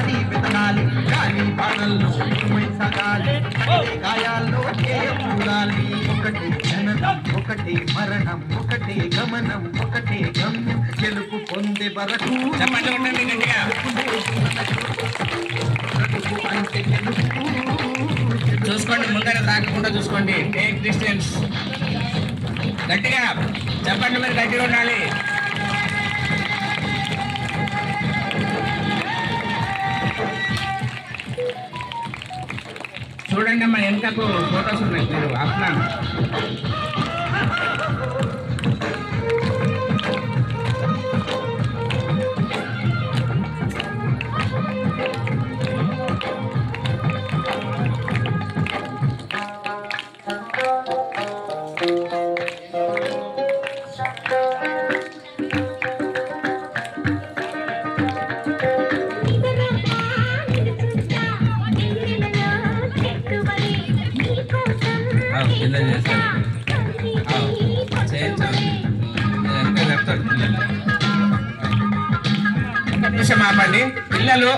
గాలి వెతకాలి గాలి బాణల్లో సాగాలి గాయాల్లో చూడాలి ఒకటే జననం ఒకటే మరణం ఒకటే గమనం ఒకటే గమ్యం గెలుపు పొందే వరకు చూసుకోండి, ముందర తాకకుండా చూసుకోండి. Take distance. గట్టిగా చెప్పండి, మీరు గట్టిగా ఉండాలి. చూడండి అమ్మా, వెనకకు ఫోటోస్ ఉన్నాయి, మీరు అట్లా ఆపండి. పిల్లలు